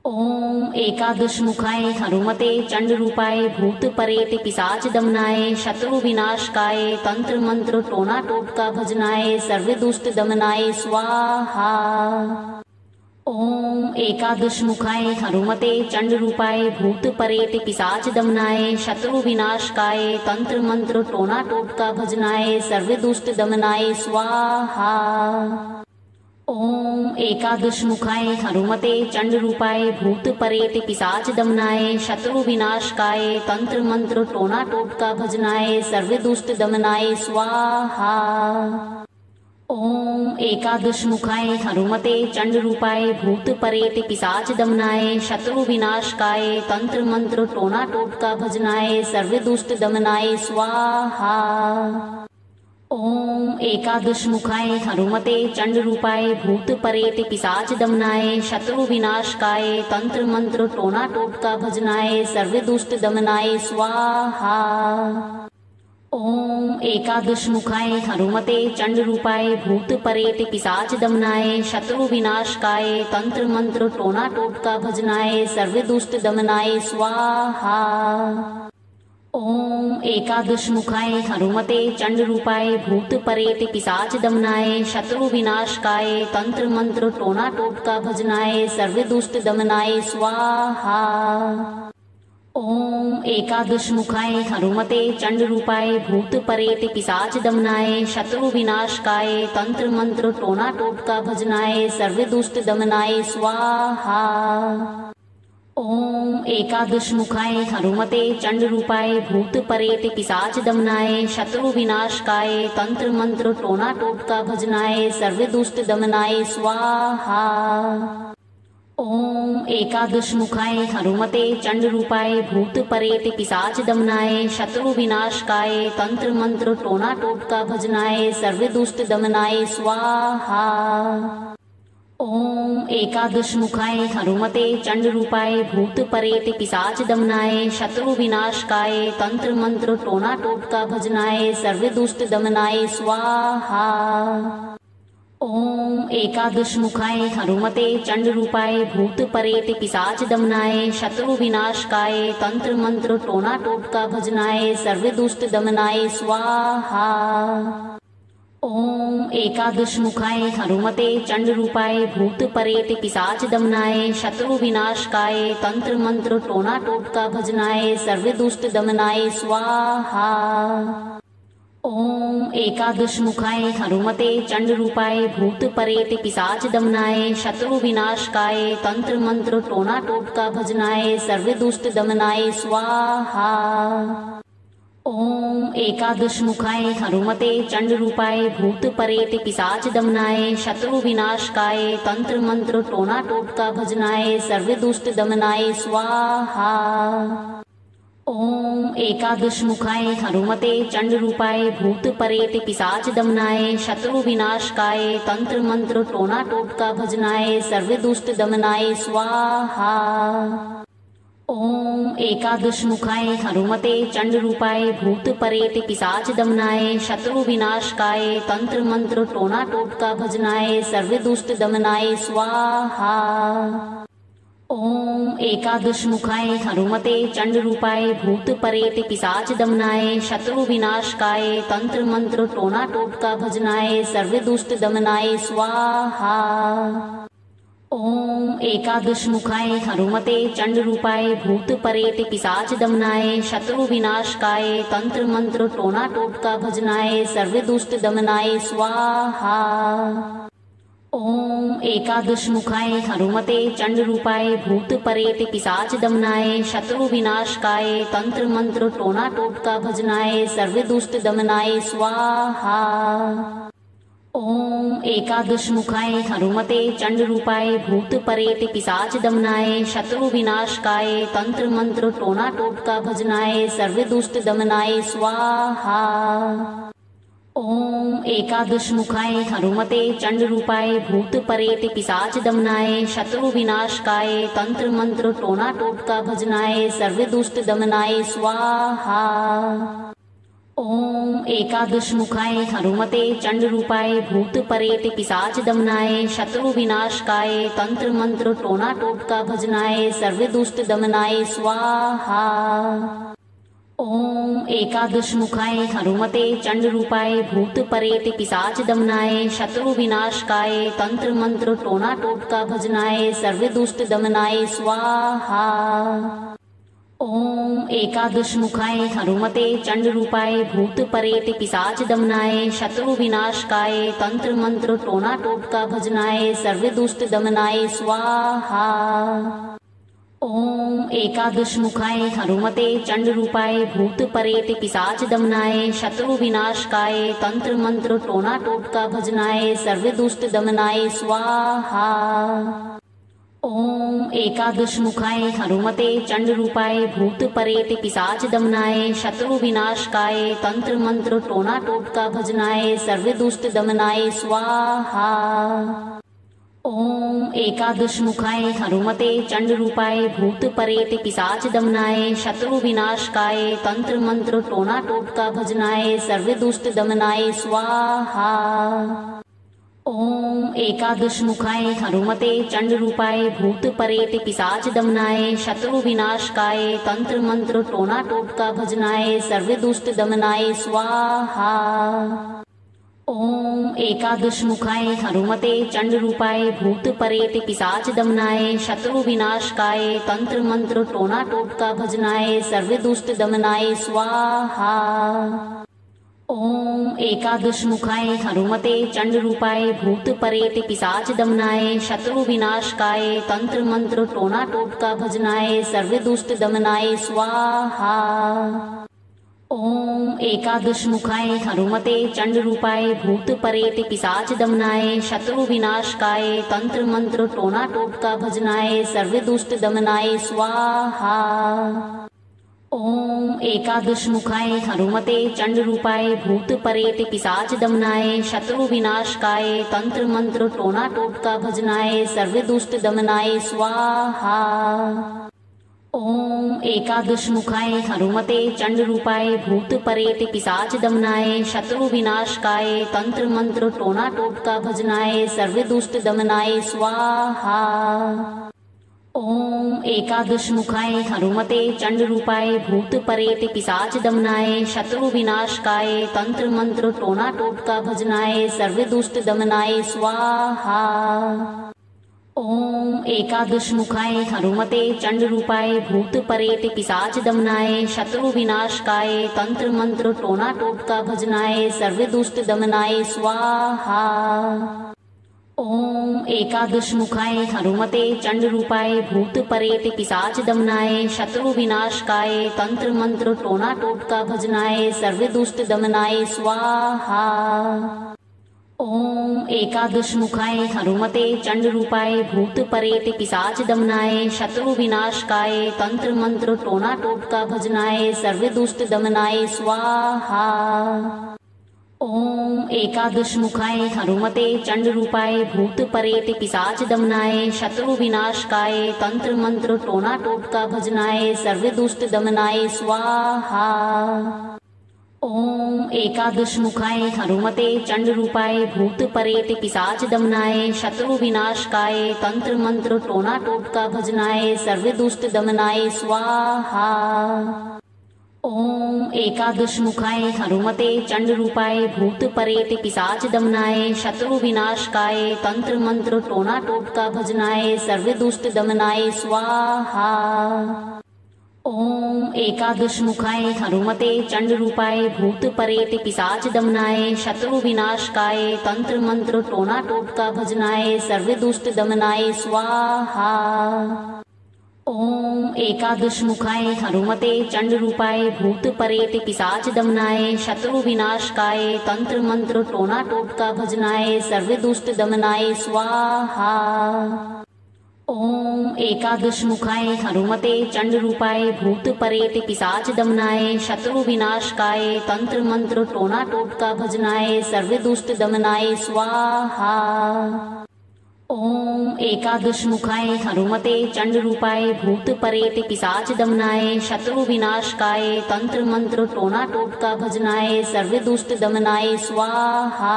ओम एकादशमुखाय हनुमते चंडरूपाय भूत परेत पिशाच दमनाय शत्रु विनाशकाय तंत्र मंत्र टोना टोटका भजनाय सर्व दुष्ट दमनाय स्वाहा। ओम एकादशमुखाय हनुमते चंडरूपाय भूत परेत पिशाच दमनाय शत्रु विनाशकाय तंत्र मंत्र टोना टोटका भजनाय सर्व दुष्ट दमनाय स्वाहा। ओम एकादशमुखाय हनुमते चंडरूपाय भूत परेत पिशाच दमनाय शत्रु विनाशकाय तंत्र मंत्र टोना टोटका भजनाय सर्व दुष्ट दमनाय स्वाहा। ओम एकादशमुखाय हनुमते चंडरूपाय भूत परेत पिशाच दमनाय शत्रु विनाशकाय तंत्र मंत्र टोना टोटका भजनाय सर्व दुष्ट दमनाय स्वाहा। ओम एकादशमुखाय हनुमते चंडरूपाय भूत परेत पिशाच दमनाय शत्रु विनाशकाय तंत्र मंत्र टोना टोटका भजनाय सर्व दुष्ट दमनाय स्वाहा। ओम एकादशमुखाय हनुमते चंडरूपाय भूत प्रेत पिशाच दमनाय शत्रु विनाशकाय तंत्र मंत्र टोना टोटका भजनाय सर्व दुष्ट दमनाय स्वाहा। ओम एकादशमुखाय हनुमते चंडरूपाय भूत प्रेत पिशाच दमनाय शत्रु विनाशकाय तंत्र मंत्र टोना टोटका भजनाय सर्व दुष्ट दमनाय स्वाहा। ओम एकादशमुखाय हनुमते चंडरूपाय भूत प्रेत पिशाच दमनाय शत्रु विनाशकाय तंत्र मंत्र टोना टोटका भजनाय सर्व दुष्ट दमनाय स्वाहा। ओम एकादशमुखाय हनुमते चंडरूपाय भूत प्रेत पिशाच दमनाय शत्रु विनाशकाय तंत्र मंत्र टोना टोटका भजनाय सर्व दुष्ट दमनाय स्वाहा। ओम एकादशमुखाय हनुमते चंडरूपाय भूत प्रेत पिशाच दमनाय शत्रु विनाशकाय तंत्र मंत्र टोना टोटका भजनाय सर्व दुष्ट दमनाय स्वाहा। ओम एकादशमुखाय हनुमते चंडरूपाय भूत प्रेत पिशाच दमनाय शत्रु विनाशकाय तंत्र मंत्र टोना टोटका भजनाय सर्व दुष्ट दमनाय स्वाहा। ओम एकादशमुखाय हनुमते चंडरूपाय भूत प्रेत पिशाच दमनाय शत्रु विनाशकाय तंत्र मंत्र टोना टोटका भजनाय सर्व दुष्ट दमनाय स्वाहा। ओम एकादशमुखाय हनुमते चंडरूपाय भूत प्रेत पिशाच दमनाय शत्रु विनाशकाय तंत्र मंत्र टोना टोटका भजनाय सर्व दुष्ट दमनाय स्वाहा। ओम एकादशमुखाय हनुमते चंडरूपाय भूत प्रेत पिशाच दमनाय शत्रु विनाशकाय तंत्र मंत्र टोना टोटका भजनाय सर्व दुष्ट दमनाय स्वाहा। ओम एकादशमुखाय हनुमते चंडरूपाय भूत प्रेत पिशाच दमनाय शत्रु विनाशकाय तंत्र मंत्र टोना टोटका भजनाय सर्व दुष्ट दमनाय स्वाहा। ओम एकादशमुखाय हनुमते चंडरूपाय भूत प्रेत पिशाच दमनाय शत्रु विनाशकाय तंत्र मंत्र टोना टोटका भजनाय सर्व दुष्ट दमनाय स्वाहा। ओम एकादशमुखाय हनुमते चंडरूपाय भूत प्रेत पिशाच दमनाय शत्रु विनाशकाय तंत्र मंत्र टोना टोटका भजनाय सर्व दुष्ट दमनाय स्वाहा। ओम एकादशमुखाय हनुमते चंडरूपाय भूत प्रेत पिशाच दमनाय शत्रु विनाशकाय तंत्र मंत्र टोना टोटका भजनाय सर्व दुष्ट दमनाय स्वाहा। ओम एकादशमुखाय हनुमते चंडरूपाय भूत प्रेत पिशाच दमनाय शत्रु विनाशकाय तंत्र मंत्र टोना टोटका भजनाय सर्व दुष्ट दमनाय स्वाहा। ओम एकादशमुखाय हनुमते चंडरूपाय भूत प्रेत पिशाच दमनाय शत्रु विनाशकाय तंत्र मंत्र टोना टोटका भजनाय सर्व दुष्ट दमनाय स्वाहा। ओम एकादशमुखाय हनुमते चंडरूपाय भूत प्रेत पिशाच दमनाय शत्रु विनाशकाय तंत्र मंत्र टोना टोटका भजनाय सर्व दुष्ट दमनाय स्वाहा। ओम एकादशमुखाय हनुमते चंडरूपाय भूत प्रेत पिशाच दमनाय शत्रु विनाशकाय तंत्र मंत्र टोना टोटका भजनाय सर्व दुष्ट दमनाय स्वाहा। ओम एकादशमुखाय हनुमते चंडरूपाय भूत प्रेत पिशाच दमनाय शत्रु विनाशकाय तंत्र मंत्र टोना टोटका भजनाय सर्व दुष्ट दमनाय स्वाहा। ओम एकादशमुखाय हनुमते चंडरूपाय भूत प्रेत पिशाच दमनाय शत्रु विनाशकाय तंत्र मंत्र टोना टोटका भजनाय सर्व दुष्ट दमनाय स्वाहा। ओम एकादशमुखाय हनुमते चंडरूपाय भूत प्रेत पिशाच दमनाय शत्रु विनाशकाय तंत्र मंत्र टोना टोटका भजनाय सर्व दुष्ट दमनाय स्वाहा। ओम एकादशमुखाय हनुमते चंडरूपाय भूत प्रेत पिशाच दमनाय शत्रु विनाशकाय तंत्र मंत्र टोना टोटका भजनाय सर्व दुष्ट दमनाय स्वाहा। ओम एकादशमुखाय हनुमते चंडरूपाय भूत प्रेत पिशाच दमनाय शत्रु विनाशकाय तंत्र मंत्र टोना टोटका भजनाय सर्व दुष्ट दमनाय स्वाहा। ओम एकादशमुखाय हनुमते चंडरूपाय भूत परेत पिशाच दमनाय शत्रु विनाशकाय तंत्र मंत्र टोना टोटका भजनाय सर्व दुष्ट दमनाय स्वाहा। ओम एकादशमुखाय हनुमते चंडरूपाय भूत परेत पिशाच दमनाय शत्रु विनाशकाय तंत्र मंत्र टोना टोटका भजनाय सर्व दुष्ट दमनाय स्वाहा। ओम एकादशमुखाय हनुमते चंडरूपाय भूत परेत पिशाच दमनाय शत्रु विनाशकाय तंत्र मंत्र टोना टोटका भजनाय सर्व दुष्ट दमनाय स्वाहा। ओम एकादशमुखाय हनुमते चंडरूपाय भूत परेत पिशाच दमनाय शत्रु विनाशकाय तंत्र मंत्र टोना टोटका भजनाय सर्व दुष्ट दमनाय स्वाहा। ओम एकादशमुखाय हनुमते चंडरूपाय भूत परेत पिशाच दमनाय शत्रु विनाशकाय तंत्र मंत्र टोना टोटका भजनाय सर्व दुष्ट दमनाय स्वाहा। ओम एकादशमुखाय हनुमते चंडरूपाय भूत परेत पिशाच दमनाय शत्रु विनाशकाय तंत्र मंत्र टोना टोटका भजनाय सर्व दुष्ट दमनाय स्वाहा। ओम एकादशमुखाय हनुमते चंडरूपाय भूत परेत पिशाच दमनाय शत्रु विनाशकाय तंत्र मंत्र टोना टोटका भजनाय सर्व दुष्ट दमनाय स्वाहा। ओम एकादशमुखाय हनुमते चंडरूपाय भूत परेत पिशाच दमनाय शत्रु विनाशकाय तंत्र मंत्र टोना टोटका भजनाय सर्व दुष्ट दमनाय स्वाहा। ओम एकादशमुखाय हनुमते चंडरूपाय भूत परेत पिशाच दमनाय शत्रु विनाशकाय तंत्र मंत्र टोना टोटका भजनाय सर्व दुष्ट दमनाय स्वाहा। ओम एकादशमुखाय हनुमते चंडरूपाय भूत परेत पिशाच दमनाय शत्रु विनाशकाय तंत्र मंत्र टोना टोटका भजनाय सर्व दुष्ट दमनाय स्वाहा। ओम एकादशमुखाय हनुमते चंडरूपाय भूत परेत पिशाच दमनाय शत्रु विनाशकाय तंत्र मंत्र टोना टोटका भजनाय सर्व दुष्ट दमनाय स्वाहा। ओम एकादशमुखाय हनुमते चंडरूपाय भूत परेत पिशाच दमनाय शत्रु विनाशकाय तंत्र मंत्र टोना टोटका भजनाय सर्व दुष्ट दमनाय स्वाहा। ओम एकादशमुखाय हनुमते चंडरूपाय भूत परेत पिशाच दमनाय शत्रु विनाशकाय तंत्र मंत्र टोना टोटका भजनाय सर्व दुष्ट दमनाय स्वाहा। ओम एकादशमुखाय हनुमते चंडरूपाय भूत परेत पिशाच दमनाय शत्रु विनाशकाय तंत्र मंत्र टोना टोटका भजनाय सर्व दुष्ट दमनाय स्वाहा। ओम एकादशमुखाय हनुमते चंडरूपाय भूत परेत पिशाच दमनाय शत्रु विनाशकाय तंत्र मंत्र टोना टोटका भजनाय सर्व दुष्ट दमनाय स्वाहा। ओम एकादशमुखाय हनुमते चंडरूपाय भूत परेत पिशाच दमनाय शत्रु विनाशकाय तंत्र मंत्र टोना टोटका भजनाय सर्व दुष्ट दमनाय स्वाहा। ओम एकादशमुखाय हनुमते चंडरूपाय भूत परेत पिशाच दमनाय शत्रु विनाशकाय तंत्र मंत्र टोना टोटका भजनाय सर्व दुष्ट दमनाय स्वाहा। ओम एकादशमुखाय हनुमते चंडरूपाय भूत परेत पिशाच दमनाय शत्रु विनाशकाय तंत्र मंत्र टोना टोटका भजनाय सर्व दुष्ट दमनाय स्वाहा।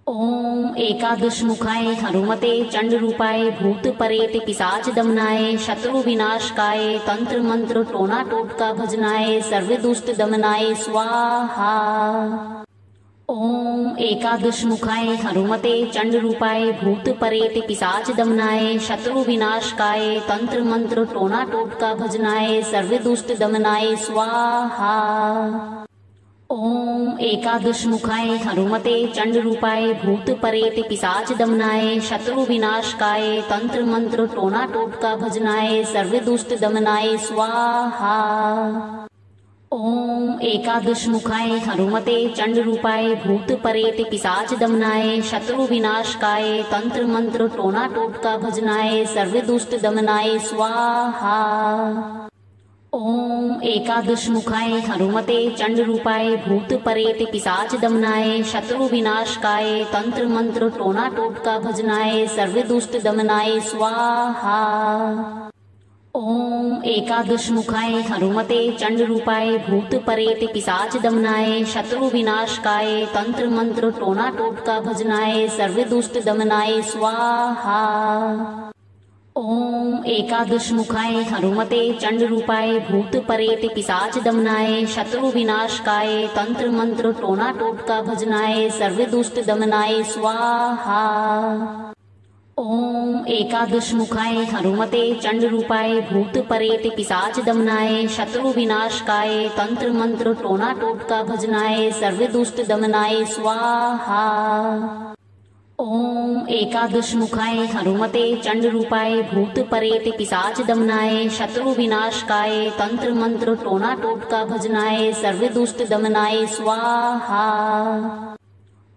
ओम एकादशमुखाय हनुमते चंडरूपाय भूत परेत पिशाच दमनाय शत्रु विनाशकाय तंत्र मंत्र टोना टोटका भजनाय सर्व दुष्ट दमनाय स्वाहा। ओम एकादशमुखाय हनुमते चंडरूपाय भूत परेत पिशाच दमनाय शत्रु विनाशकाय तंत्र मंत्र टोना टोटका भजनाय सर्व दुष्ट दमनाय स्वाहा। ओम एकादशमुखाय हनुमते चंडरूपाय भूत परेत पिशाच दमनाय शत्रु विनाशकाय तंत्र मंत्र टोना टोटका भजनाय सर्व दुष्ट दमनाय स्वाहा। ओम एकादशमुखाय हनुमते चंडरूपाय भूत परेत पिशाच दमनाय शत्रु विनाशकाय तंत्र मंत्र टोना टोटका भजनाय सर्व दुष्ट दमनाय स्वाहा। ओम एकादशमुखाय हनुमते चंडरूपाय भूत परेत पिशाच दमनाय शत्रु विनाशकाय तंत्र मंत्र टोना टोटका भजनाय सर्व दुष्ट दमनाय स्वाहा। ओम एकादशमुखाय हनुमते चंडरूपाय भूत परेत पिशाच दमनाय शत्रु विनाशकाय तंत्र मंत्र टोना टोटका भजनाय सर्व दुष्ट दमनाय स्वाहा। ओम एकादशमुखाय हनुमते चंडरूपाय भूत परेत पिशाच दमनाय शत्रु विनाशकाय तंत्र मंत्र टोना टोटका भजनाय सर्व दुष्ट दमनाय स्वाहा। ओम एकादशमुखाय हनुमते चंडरूपाय भूत परेत पिशाच दमनाय शत्रु विनाशकाय तंत्र मंत्र टोना टोटका भजनाय सर्व दुष्ट दमनाय स्वाहा। ओम एकादशमुखाय हनुमते चंडरूपाय भूत परेत पिशाच दमनाय शत्रु विनाशकाय तंत्र मंत्र टोना टोटका भजनाय सर्व दुष्ट दमनाय स्वाहा।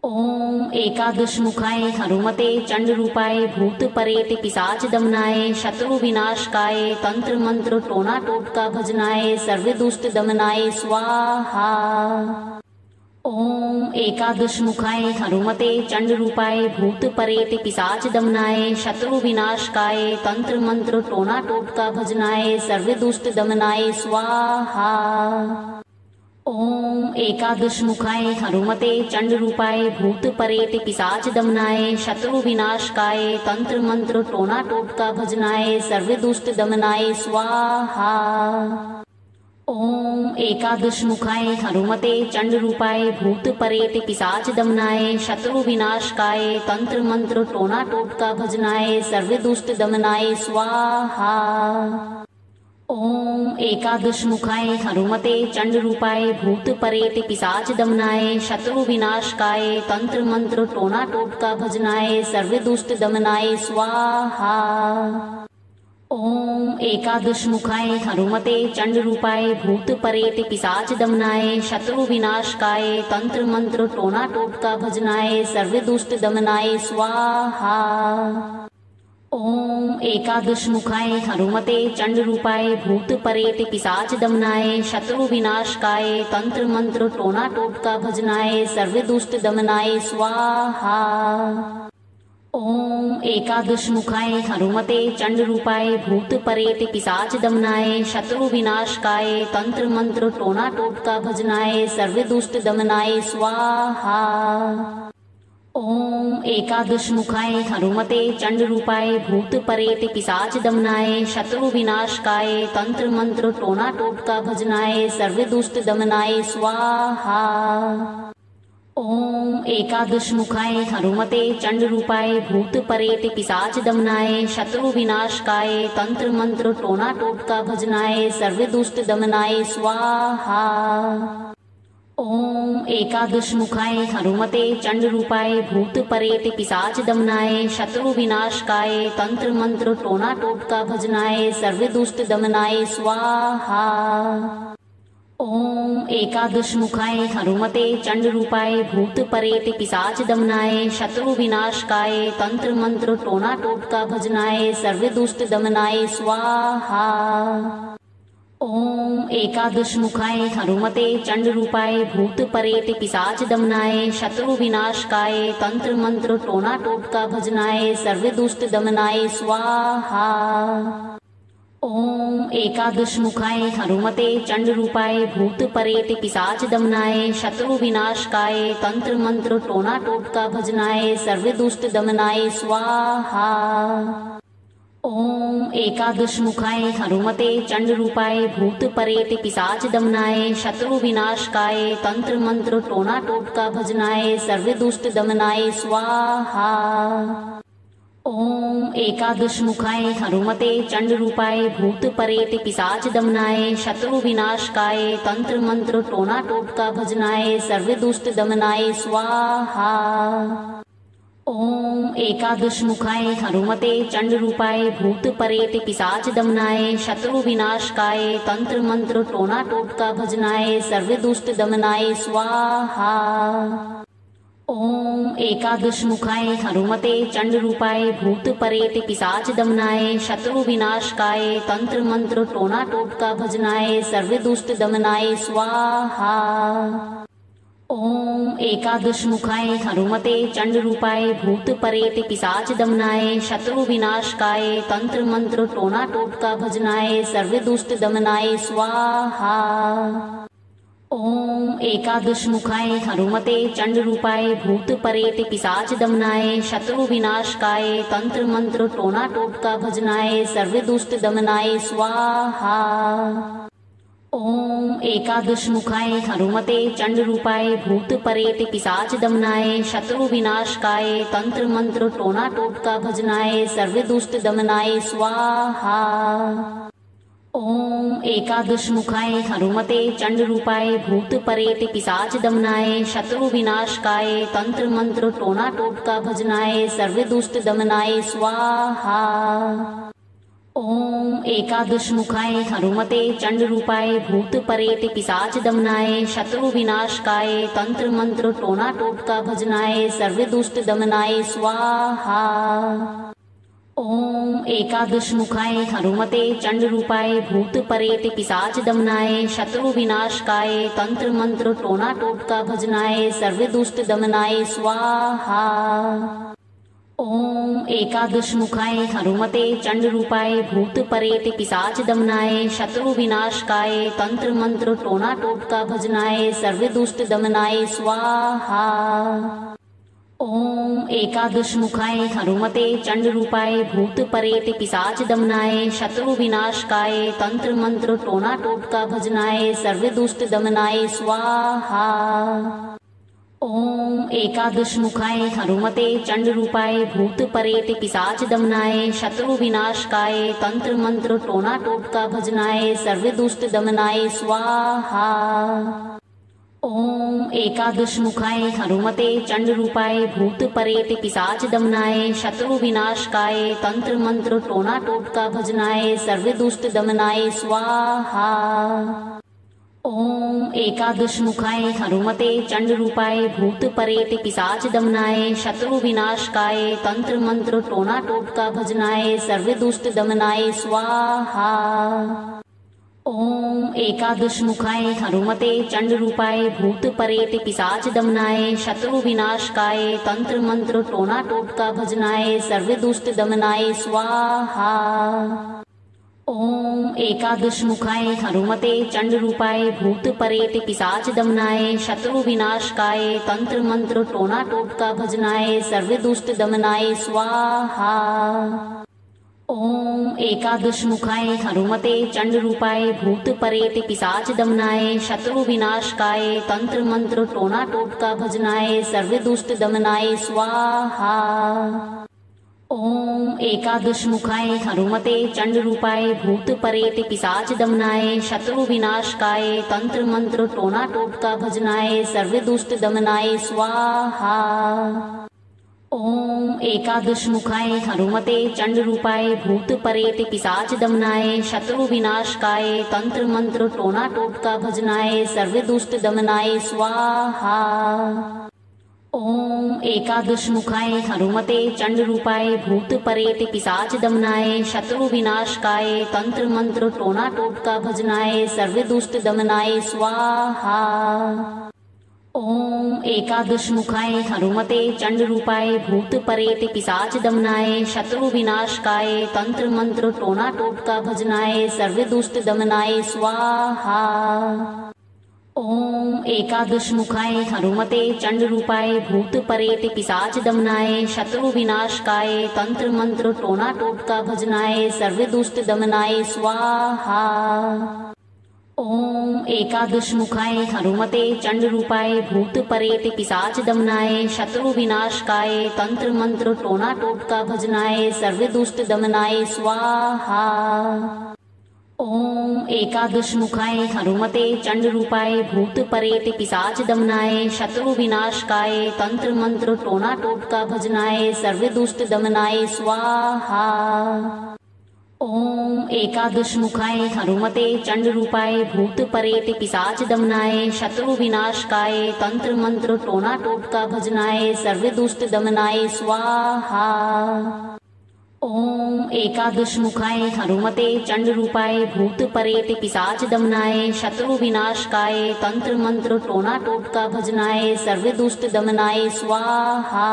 ओम एकादशमुखाय हनुमते चंडरूपाय भूत परेत पिशाच दमनाय शत्रु विनाशकाय तंत्र मंत्र टोना टोटका भजनाय सर्व दुष्ट दमनाय स्वाहा। ओम एकादशमुखाय हनुमते चंडरूपाय भूत परेत पिशाच दमनाय शत्रु विनाशकाय तंत्र मंत्र टोना टोटका भजनाय सर्व दुष्ट दमनाय स्वाहा। ओम एकादशमुखाय हनुमते चंडरूपाय भूत परेत पिशाच दमनाय शत्रु विनाशकाय तंत्र मंत्र टोना टोटका भजनाय सर्व दुष्ट दमनाय स्वाहा। ओम एकादशमुखाय हनुमते चंडरूपाय भूत परेत पिशाच दमनाय शत्रु विनाशकाय तंत्र मंत्र टोना टोटका भजनाय सर्व दुष्ट दमनाय स्वाहा। ओम एकादशमुखाय हनुमते चंडरूपाय भूत परेत पिशाच दमनाय शत्रु विनाशकाय तंत्र मंत्र टोना टोटका भजनाय सर्व दुष्ट दमनाय स्वाहा। ओम एकादशमुखाय हनुमते चंडरूपाय भूत परेत पिशाच दमनाय शत्रु विनाशकाय तंत्र मंत्र टोना टोटका भजनाय सर्व दुष्ट दमनाय स्वाहा। ओम एकादशमुखाय हनुमते चंडरूपाय भूत परेत पिशाच दमनाय शत्रु विनाशकाय तंत्र मंत्र टोना टोटका भजनाय सर्व दुष्ट दमनाय स्वाहा। ओम एकादशमुखाय हनुमते चंडरूपाय भूत परेत पिशाच दमनाय शत्रु विनाशकाय तंत्र मंत्र टोना टोटका भजनाय सर्व दुष्ट दमनाय स्वाहा। ओम एकादशमुखाय हनुमते चंडरूपाय भूत परेत पिशाच दमनाय शत्रु विनाशकाय तंत्र मंत्र टोना टोटका भजनाय सर्व दुष्ट दमनाय स्वाहा। ओम एकादशमुखाय हनुमते चंडरूपाय भूत परेत पिशाच दमनाय शत्रु विनाशकाय तंत्र मंत्र टोना टोटका भजनाय सर्व दुष्ट दमनाय स्वाहा। ओम एकादशमुखाय हनुमते चंडरूपाय भूत परेत पिशाच दमनाय शत्रु विनाशकाय तंत्र मंत्र टोना टोटका भजनाय सर्व दुष्ट दमनाय स्वाहा। ओम एकादशमुखाय हनुमते चंडरूपाय भूत परेत पिशाच दमनाय शत्रु विनाशकाय तंत्र मंत्र टोना टोटका भजनाय सर्व दुष्ट दमनाय स्वाहा। ओम एकादशमुखाय हनुमते चंडरूपाय भूत परेत पिशाच दमनाय शत्रु विनाशकाय तंत्र मंत्र टोना टोटका भजनाय सर्व दुष्ट दमनाय स्वाहा। ओम एकादशमुखाय हनुमते चंडरूपाय भूत परेत पिशाच दमनाय शत्रु विनाशकाय तंत्र मंत्र टोना टोटका भजनाय सर्व दुष्ट दमनाय स्वाहा। ओम एकादशमुखाय हनुमते चंडरूपाय भूत परेत पिशाच दमनाय शत्रु विनाशकाय तंत्र मंत्र टोना टोटका भजनाय सर्व दुष्ट दमनाय स्वाहा। ओम एकादशमुखाय हनुमते चंडरूपाय भूत परेत पिशाच दमनाय शत्रु विनाशकाय तंत्र मंत्र टोना टोटका भजनाय सर्व दुष्ट दमनाय स्वाहा। ओम एकादशमुखाय हनुमते चंडरूपाय भूत परेत पिशाच दमनाय शत्रु विनाशकाय तंत्र मंत्र टोना टोटका भजनाय सर्व दुष्ट दमनाय स्वाहा। ओम एकादशमुखाय हनुमते चंडरूपाय भूत परेत पिशाच दमनाय शत्रु विनाशकाय तंत्र मंत्र टोना टोटका भजनाय सर्व दुष्ट दमनाय स्वाहा। ओम एकादशमुखाय हनुमते चंडरूपाय भूत परेत पिशाच दमनाय शत्रु विनाशकाय तंत्र मंत्र टोना टोटका भजनाय सर्व दुष्ट दमनाय स्वाहा। ओम एकादशमुखाय हनुमते चंडरूपाय भूत परेत पिशाच दमनाय शत्रु विनाशकाय तंत्र मंत्र टोना टोटका भजनाय सर्व दुष्ट दमनाय स्वाहा। ओम एकादशमुखाय हनुमते चंडरूपाय भूत परेत पिशाच दमनाय शत्रु विनाशकाय तंत्र मंत्र टोना टोटका भजनाय सर्व दुष्ट दमनाय स्वाहा। ओम एकादशमुखाय हनुमते चंडरूपाय भूत परेत पिशाच दमनाय शत्रु विनाशकाय तंत्र मंत्र टोना टोटका भजनाय सर्व दुष्ट दमनाय स्वाहा। ओम एकादशमुखाय हनुमते चंडरूपाय भूत परेत पिशाच दमनाय शत्रु विनाशकाय तंत्र मंत्र टोना टोटका भजनाय सर्व दुष्ट दमनाय स्वाहा। ओम एकादशमुखाय हनुमते चंडरूपाय भूत परेत पिशाच दमनाय शत्रु विनाशकाय तंत्र मंत्र टोना टोटका भजनाय सर्व दुष्ट दमनाय स्वाहा। ओम एकादशमुखाय हनुमते चंडरूपाय भूत परेत पिशाच दमनाय शत्रु विनाशकाय तंत्र मंत्र टोना टोटका भजनाय सर्व दुष्ट दमनाय स्वाहा। ओम एकादशमुखाय हनुमते चंडरूपाय भूत परेत पिशाच दमनाय शत्रु विनाशकाय तंत्र मंत्र टोना टोटका भजनाय सर्व दुष्ट दमनाय स्वाहा। ओम एकादशमुखाय हनुमते चंडरूपाय भूत परेत पिशाच दमनाय शत्रु विनाशकाय तंत्र मंत्र टोना टोटका भजनाय सर्व दुष्ट दमनाय स्वाहा। ओम एकादशमुखाय हनुमते चंडरूपाय भूत परेत पिशाच दमनाय शत्रु विनाशकाय तंत्र मंत्र टोना टोटका भजनाय सर्व दुष्ट दमनाय स्वाहा। ओम एकादशमुखाय हनुमते चंडरूपाय भूत परेत पिशाच दमनाय शत्रु विनाशकाय तंत्र मंत्र टोना टोटका भजनाय सर्व दुष्ट दमनाय स्वाहा। ओम एकादशमुखाय हनुमते चंडरूपाय भूत परेत पिशाच दमनाय शत्रु विनाशकाय तंत्र मंत्र टोना टोटका भजनाय सर्व दुष्ट दमनाय स्वाहा। ओम एकादशमुखाय हनुमते चंडरूपाय भूत परेत पिशाच दमनाय शत्रु विनाशकाय तंत्र मंत्र टोना टोटका भजनाय सर्व दुष्ट दमनाय स्वाहा। ओम एकादशमुखाय हनुमते चंडरूपाय भूत परेत पिशाच दमनाय शत्रु विनाशकाय तंत्र मंत्र टोना टोटका भजनाय सर्व दुष्ट दमनाय स्वाहा। ओम एकादशमुखाय हनुमते चंडरूपाय भूत परेत पिशाच दमनाय शत्रु विनाशकाय तंत्र मंत्र टोना टोटका भजनाय सर्व दुष्ट दमनाय स्वाहा। ओम एकादशमुखाय हनुमते चंडरूपाय भूत परेत पिशाच दमनाय शत्रु विनाशकाय तंत्र मंत्र टोना टोटका भजनाय सर्व दुष्ट दमनाय स्वाहा। ओम एकादशमुखाय हनुमते चंडरूपाय भूत परेत पिशाच दमनाय शत्रु विनाशकाय तंत्र मंत्र टोना टोटका भजनाय सर्व दुष्ट दमनाय स्वाहा। ओम एकादशमुखाय हनुमते चंडरूपाय भूत परेत पिशाच दमनाय शत्रु विनाशकाय तंत्र मंत्र टोना टोटका भजनाय सर्व दुष्ट दमनाय स्वाहा। ओम एकादशमुखाय हनुमते चंडरूपाय भूत परेत पिशाच दमनाय शत्रु विनाशकाय तंत्र मंत्र टोना टोटका भजनाय सर्व दुष्ट दमनाय स्वाहा। ओम एकादशमुखाय हनुमते चंडरूपाय भूत परेत पिशाच दमनाय शत्रु विनाशकाय तंत्र मंत्र टोना टोटका भजनाय सर्व दुष्ट दमनाय स्वाहा। ओम एकादशमुखाय हनुमते चंडरूपाय भूत परेत पिशाच दमनाय शत्रु विनाशकाय तंत्र मंत्र टोना टोटका भजनाय सर्व दुष्ट दमनाय स्वाहा। ओम एकादश मुखाय हनुमते चंड रूपाय भूत परेत पिशाच दमनाय शत्रु विनाशकाय तंत्र मंत्र टोना टोटका भजनाय सर्व दुष्ट दमनाय स्वाहा। ओम एकादश मुखाय हनुमते चंड रूपाय भूत परेत पिशाच दमनाय शत्रु विनाशकाय तंत्र मंत्र टोना टोटका भजनाय सर्व दुष्ट दमनाय स्वाहा।